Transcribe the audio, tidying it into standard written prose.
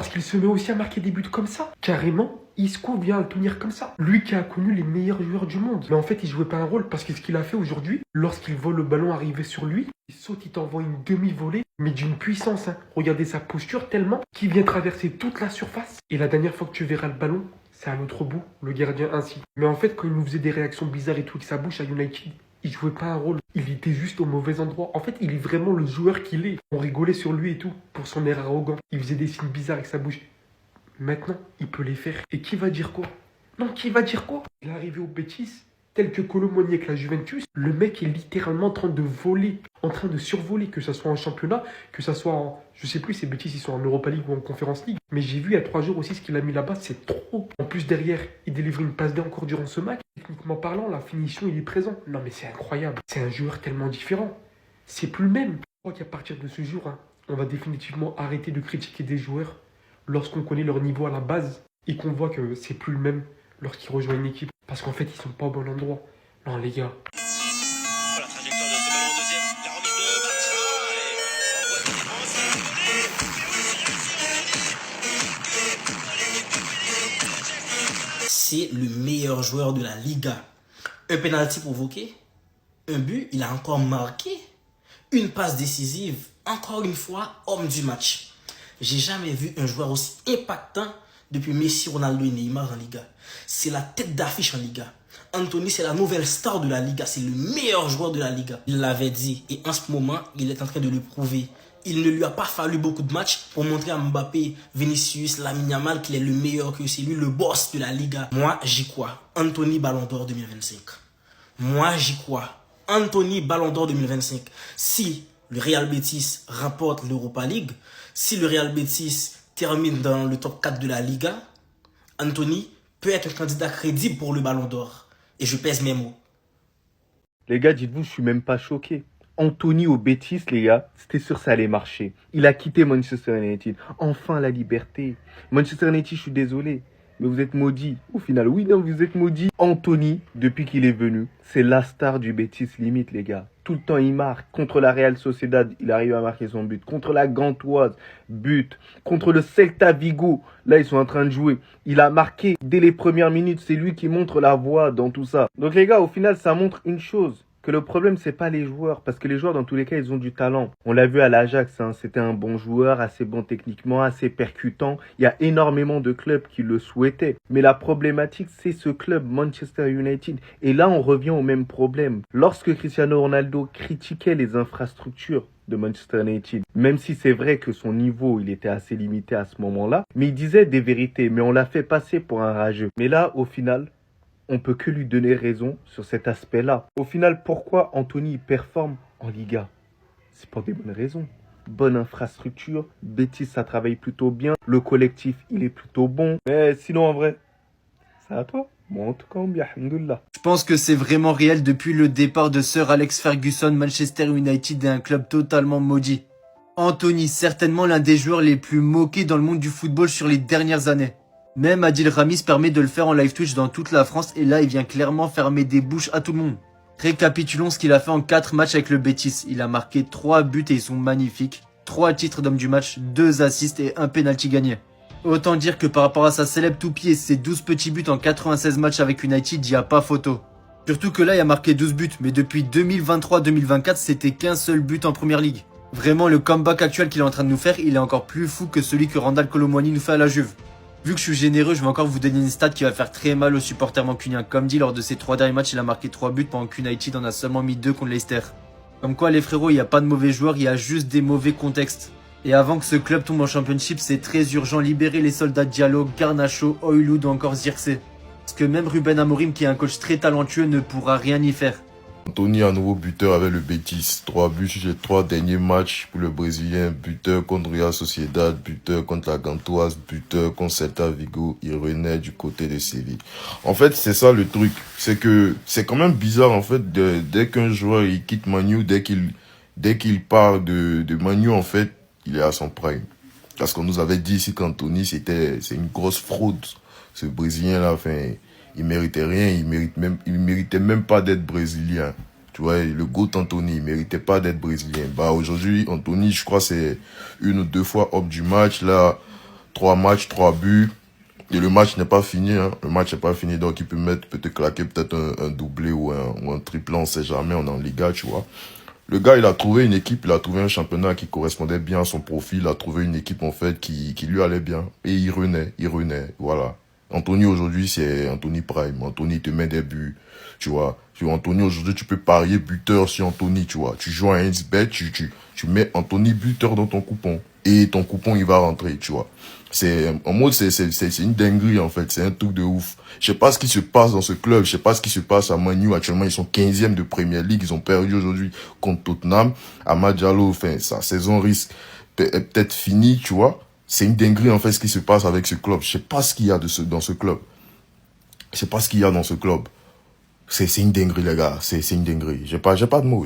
Parce qu'il se met aussi à marquer des buts comme ça. Carrément, Isco vient à le tenir comme ça. Lui qui a connu les meilleurs joueurs du monde. Mais en fait, il jouait pas un rôle parce que ce qu'il a fait aujourd'hui, lorsqu'il voit le ballon arriver sur lui, il saute, il t'envoie une demi-volée, mais d'une puissance. Hein. Regardez sa posture tellement qu'il vient traverser toute la surface. Et la dernière fois que tu verras le ballon, c'est à l'autre bout, le gardien ainsi. Mais en fait, quand il nous faisait des réactions bizarres et tout avec sa bouche à United, il jouait pas un rôle. Il était juste au mauvais endroit. En fait, il est vraiment le joueur qu'il est. On rigolait sur lui et tout, pour son air arrogant. Il faisait des signes bizarres avec sa bouche. Maintenant, il peut les faire. Et qui va dire quoi? Non, qui va dire quoi? Il est arrivé au Betis, tel que Colomoni avec la Juventus. Le mec est littéralement en train de voler, en train de survoler, que ce soit en championnat, que ce soit en... Je sais plus, ces Betis, ils sont en Europa League ou en Conference League. Mais j'ai vu il y a 3 jours aussi ce qu'il a mis là-bas, c'est trop. En plus, derrière, il délivre une passe D encore durant ce match. Techniquement parlant, la finition, il est présent. Non, mais c'est incroyable. C'est un joueur tellement différent. C'est plus le même. Je crois qu'à partir de ce jour, hein, on va définitivement arrêter de critiquer des joueurs lorsqu'on connaît leur niveau à la base et qu'on voit que c'est plus le même lorsqu'ils rejoignent une équipe. Parce qu'en fait, ils sont pas au bon endroit. Non, les gars. La trajectoire de ce ballon en deuxième, la remise de Bartra. C'est le meilleur joueur de la Liga. Un penalty provoqué, un but, il a encore marqué, une passe décisive, encore une fois, homme du match. J'ai jamais vu un joueur aussi impactant depuis Messi, Ronaldo et Neymar en Liga. C'est la tête d'affiche en Liga. Anthony, c'est la nouvelle star de la Liga. C'est le meilleur joueur de la Liga. Il l'avait dit. Et en ce moment, il est en train de le prouver. Il ne lui a pas fallu beaucoup de matchs pour montrer à Mbappé, Vinicius, Lamine Yamal qu'il est le meilleur, que c'est lui le boss de la Liga. Moi, j'y crois. Anthony Ballon d'Or 2025. Moi, j'y crois. Anthony Ballon d'Or 2025. Si le Real Betis remporte l'Europa League, si le Real Betis termine dans le top 4 de la Liga, Anthony peut être un candidat crédible pour le Ballon d'Or. Et je pèse mes mots. Les gars, dites-vous, je suis même pas choqué. Anthony au Betis, les gars, c'était sûr ça allait marcher. Il a quitté Manchester United. Enfin la liberté. Manchester United, je suis désolé. Mais vous êtes maudits. Au final, oui, non, vous êtes maudits. Anthony, depuis qu'il est venu, c'est la star du Betis limite, les gars. Tout le temps, il marque. Contre la Real Sociedad, il arrive à marquer son but. Contre la Gantoise, but. Contre le Celta Vigo, là, ils sont en train de jouer. Il a marqué dès les premières minutes. C'est lui qui montre la voie dans tout ça. Donc, les gars, au final, ça montre une chose. Que le problème, c'est pas les joueurs. Parce que les joueurs, dans tous les cas, ils ont du talent. On l'a vu à l'Ajax, hein, c'était un bon joueur, assez bon techniquement, assez percutant. Il y a énormément de clubs qui le souhaitaient. Mais la problématique, c'est ce club, Manchester United. Et là, on revient au même problème. Lorsque Cristiano Ronaldo critiquait les infrastructures de Manchester United, même si c'est vrai que son niveau, il était assez limité à ce moment-là, mais il disait des vérités, mais on l'a fait passer pour un rageux. Mais là, au final, on peut que lui donner raison sur cet aspect-là. Au final, pourquoi Anthony performe en Liga? C'est pour des bonnes raisons. Bonne infrastructure, Betis, ça travaille plutôt bien, le collectif, il est plutôt bon. Mais sinon, en vrai, c'est à toi. Bon, en tout cas, bien, alhamdoulilah. Je pense que c'est vraiment réel depuis le départ de Sir Alex Ferguson. Manchester United est un club totalement maudit. Anthony, certainement l'un des joueurs les plus moqués dans le monde du football sur les dernières années. Même Adil Rami se permet de le faire en live Twitch dans toute la France et là il vient clairement fermer des bouches à tout le monde. Récapitulons ce qu'il a fait en 4 matchs avec le Betis. Il a marqué 3 buts et ils sont magnifiques. 3 titres d'homme du match, 2 assists et un penalty gagné. Autant dire que par rapport à sa célèbre toupie et ses 12 petits buts en 96 matchs avec United, il n'y a pas photo. Surtout que là il a marqué 12 buts, mais depuis 2023-2024 c'était qu'un seul but en première ligue. Vraiment le comeback actuel qu'il est en train de nous faire, il est encore plus fou que celui que Randal Colomwani nous fait à la Juve. Vu que je suis généreux, je vais encore vous donner une stat qui va faire très mal aux supporters mancuniens. Comme dit, lors de ses 3 derniers matchs, il a marqué 3 buts pendant qu'United en a seulement mis 2 contre Leicester. Comme quoi les frérots, il n'y a pas de mauvais joueurs, il y a juste des mauvais contextes. Et avant que ce club tombe en championship, c'est très urgent, libérer les soldats Diallo, Garnacho, Højlund ou encore Zirkzee. Parce que même Ruben Amorim, qui est un coach très talentueux, ne pourra rien y faire. Anthony, un nouveau buteur avec le Betis. 3 buts sur les 3 derniers matchs pour le Brésilien. Buteur contre Real Sociedad, buteur contre la Gantoise, buteur contre Celta Vigo. Il renaît du côté de Séville. En fait, c'est ça le truc. C'est que c'est quand même bizarre, en fait, dès qu'un joueur il quitte Manu, dès qu'il part de Manu, en fait, il est à son prime. Parce qu'on nous avait dit ici qu'Anthony, c'est une grosse fraude. Ce Brésilien-là, enfin, il méritait rien, il méritait même pas d'être brésilien. Tu vois, le GOAT Anthony, il méritait pas d'être brésilien. Bah, aujourd'hui, Anthony, je crois, c'est 1 ou 2 fois homme du match. Là, 3 matchs, 3 buts. Et le match n'est pas fini, hein. Le match n'est pas fini, donc il peut te claquer peut-être un doublé ou un triplé, on sait jamais, on est en Liga, tu vois. Le gars, il a trouvé une équipe, il a trouvé un championnat qui correspondait bien à son profil, il a trouvé une équipe, en fait, qui lui allait bien. Et il renaît, voilà. Anthony, aujourd'hui, c'est Anthony Prime. Anthony, il te met des buts, tu vois. Anthony, aujourd'hui, tu peux parier buteur sur Anthony, tu vois. Tu joues à 1xBet, tu mets Anthony buteur dans ton coupon. Et ton coupon, il va rentrer, tu vois. En mode, c'est une dinguerie, en fait. C'est un truc de ouf. Je sais pas ce qui se passe dans ce club. Je sais pas ce qui se passe à Man U. Actuellement, ils sont 15e de Premier League. Ils ont perdu aujourd'hui contre Tottenham. Amad Diallo, enfin, sa saison risque peut-être finie, tu vois. C'est une dinguerie, en fait, ce qui se passe avec ce club. Je sais pas ce qu'il y a dans ce club. Je sais pas ce qu'il y a dans ce club. C'est une dinguerie, les gars. C'est une dinguerie. J'ai pas de mots.